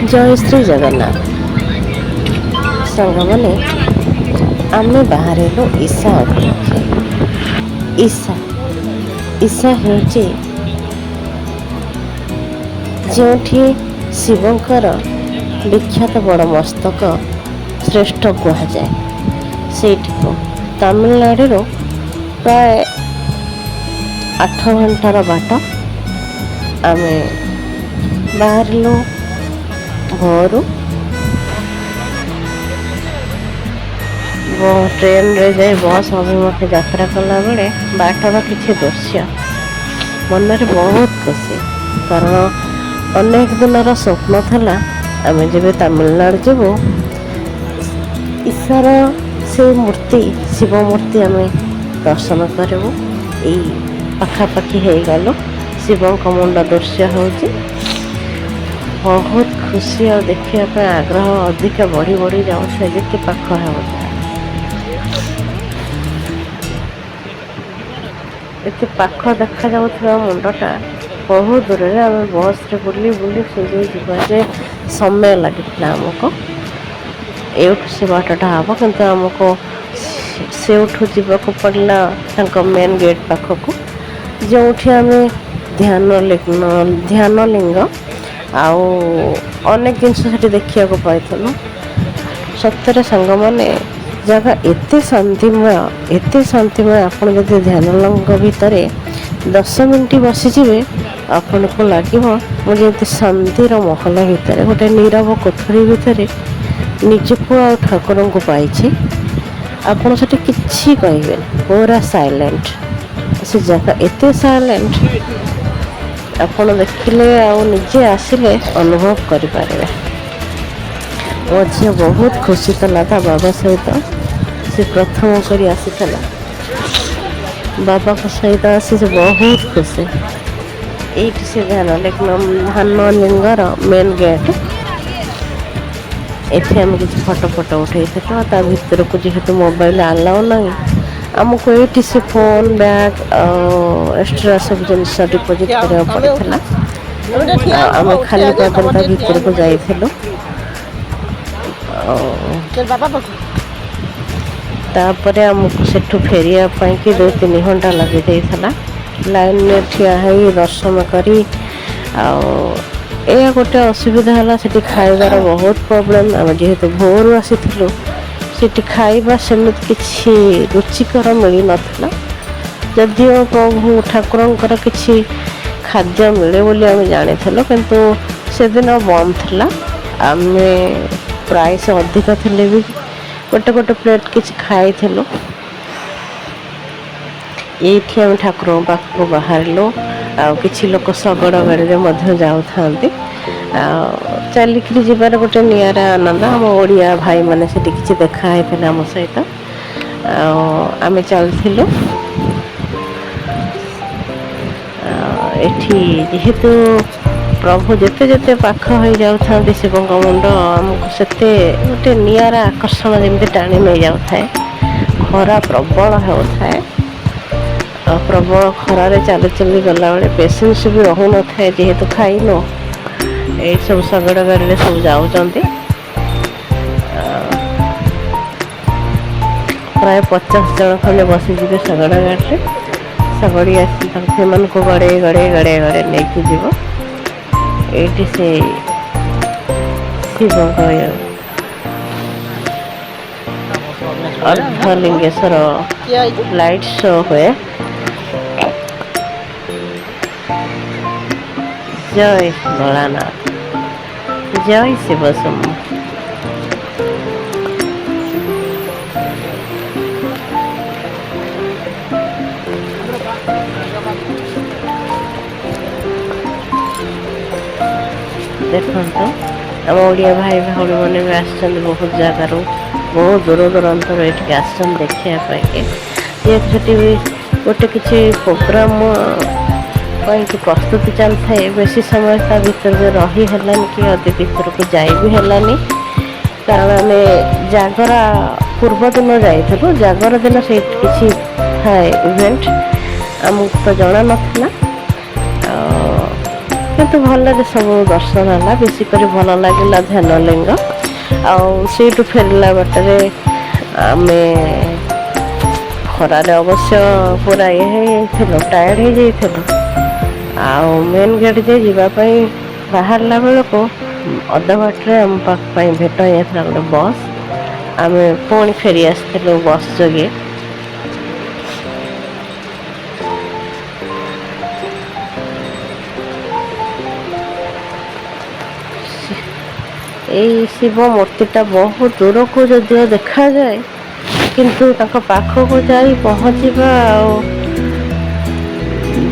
जय श्री जगन्नाथ सांग मैंने आमे बाहरिलु ईशा अभिमुखे। ईशा ईशा हेउची जोठी शिवंकर विख्यात बड़ मस्तक श्रेष्ठ कहुए से तमिलनाडु प्राय 8 घंटार बाट आमे बाहरिलु भोरू ट्रेन रे जाए बस अभिमुखे यात्रा कला बेले बाटर किसी दृश्य मन में बहुत खुशी कारण अनेक दिन स्वप्न था आम जब तमिलनाडु जीवु ईश्वर से मूर्ति शिव मूर्ति आम दर्शन करूँ पाखापाखि हो गलु शिव मुंड दृश्य हो बहुत खुशी और देखा आग्रह अधिक बढ़ी बढ़ी जाऊे जिते पाख एते पाख देखा जाउथबा मुंडटा बहुत दूर रे आम बस रे बुली बुली से जे समय लगिला आमको एठू से बाटटा हम किंतु आमको से उठू जीवाक पड़ला मेन गेट पाखक जो आम ध्यान लिंग आउ अनेक जिन देखा पाइलु सत्य सांग मैंने जगह एते शांतिमय आपन जब ध्यान लिंग भितर 10 मिनट बसीजे आपन को लगे मुझे शांतिर महल भितर गोटे नीरव कोठरी भितर निजको आ ठाकुर को पाई आपड़ से किसी कहे पूरा साइलेंट से जगह एते साइलेंट आपड़ देखिले निजे आसिले अनुभव करें मो झी बहुत खुशी था बाबा सहित से प्रथम कर आसी बाबा को सहित आसी से बहुत खुशी ये से ध्यान लिंगर मेन गेट एथे आम किसी फटो फटो उठे ता भीतर को जेहेतु मोबाइल अलाउ ना आमको ये से फोन बैग एक्स्ट्रा सब जिनस डिपोजिट करा पड़ा आम खाली करता भीतर को जाइलु तापर आमको सेठू फेरिया कि 2-3 घंटा लगी जाइला लाइन में ठिया है दर्शन करी यह गोटे असुविधा है से खाइबार बहुत प्रॉब्लम आम जेहेतु भोर आसी से खाइबा सेमती किसी रुचिकर मिल नाला जदिओ प्रभु ठाकुर किसी खाद्य मिले बोली आम जानी किंतु से दिन बंद था आम प्राय से अधिक थे भी गोटे गोटे प्लेट किसी खाई ये आम ठाकुर पाख बाहरिलु किसी लोग शगड़ गाड़ी में जाऊ चलिक जीवार गोटे निरा आनंद आम ओडिया भाई मैंने से किसी देखाई आम सहित आम चलू एठी जेहेतु प्रभु जिते जिते पाख हो जाता शिव मुंड आमको से गोटे निरा आकर्षण जमी टाणी नहीं जाए खरा प्रबल होता है प्रबल खरारे चली चली गला बेले पेसेंस भी रहू न था जेहेतु खाइनु ये सब शगड़ गाड़ी सब जाऊँच प्राय 50 जन खंडे बसीजे शगड़ गाड़ी शगड़ी आसी को गड़े गड़े गड़े गड़े नहीं जीव ये से शिव अर्धलिंगेश्वर लाइट शो हुए जय भोलानाथ जय शिव सुम देखो आम ओडिया भाई भाई मैंने भी आसछन बहुत जगार बहुत दूर दूरांत ये आसछन देखापी ये छुट्टी भी गोटे किसी प्रोग्राम कि प्रस्तुति चल थाए बेसी समय ता भीतर रही है कि अति भीतर को जाई भी है कारण आम जागरा पूर्व दिन जाइलु जागर दिन से किसी थाए इवेंट आमको तो जना नाला किंतु ବହୁତ ଭଲରେ ସବୁ ଦର୍ଶନ ହେଲା। ବେଶୀ କରି ଭଲ ଲାଗିଲା ଧ୍ୟାନଲିଙ୍ଗ। ଆଉ ସେଇଠୁ ଫେରିଲା ବାଟରେ ଆମେ ଖରାରେ ଅବଶ୍ୟ ପୁରା ଇଏ ହେଇଯାଇଥିଲୁ, ଟାୟାର୍ଡ଼ ହେଇଯାଇଥିଲୁ। ଆଉ ମେନ୍ ଗେଟ୍ ଯାଇ ଯିବା ପାଇଁ ବାହାରିଲା ବେଳକୁ ଅଧା ବାଟରେ ଆମ ପାଖ ପାଇଁ ଭେଟ ହେଇଯାଇଥିଲା ଗୋଟେ ବସ୍। ଆମେ ପୁଣି ଫେରି ଆସିଥିଲୁ ବସ୍ ଯୋଗେ। ଏଇ ଶିବ ମୂର୍ତ୍ତିଟା ବହୁତ ଦୂରକୁ ଯଦିଓ ଦେଖାଯାଏ, କିନ୍ତୁ ତାଙ୍କ ପାଖକୁ ଯାଇ ପହଞ୍ଚିବା ଆଉ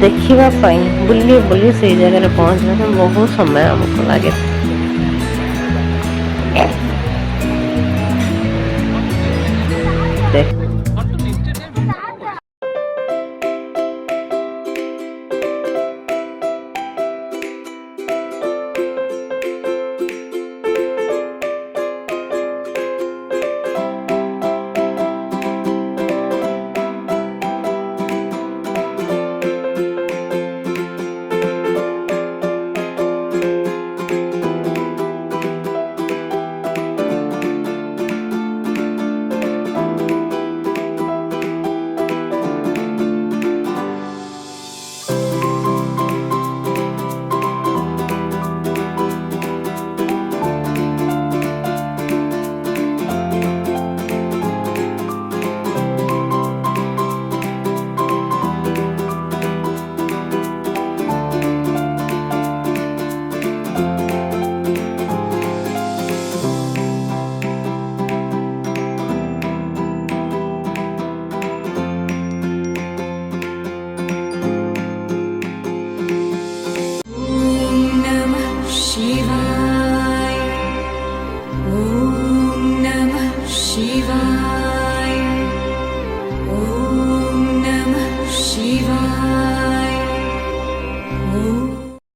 ଦେଖିବା ପାଇଁ ବୁଲି ବୁଲି ସେଇ ଜାଗାରେ ପହଞ୍ଚିବା ପାଇଁ ବହୁତ ସମୟ ଆମକୁ ଲାଗେ।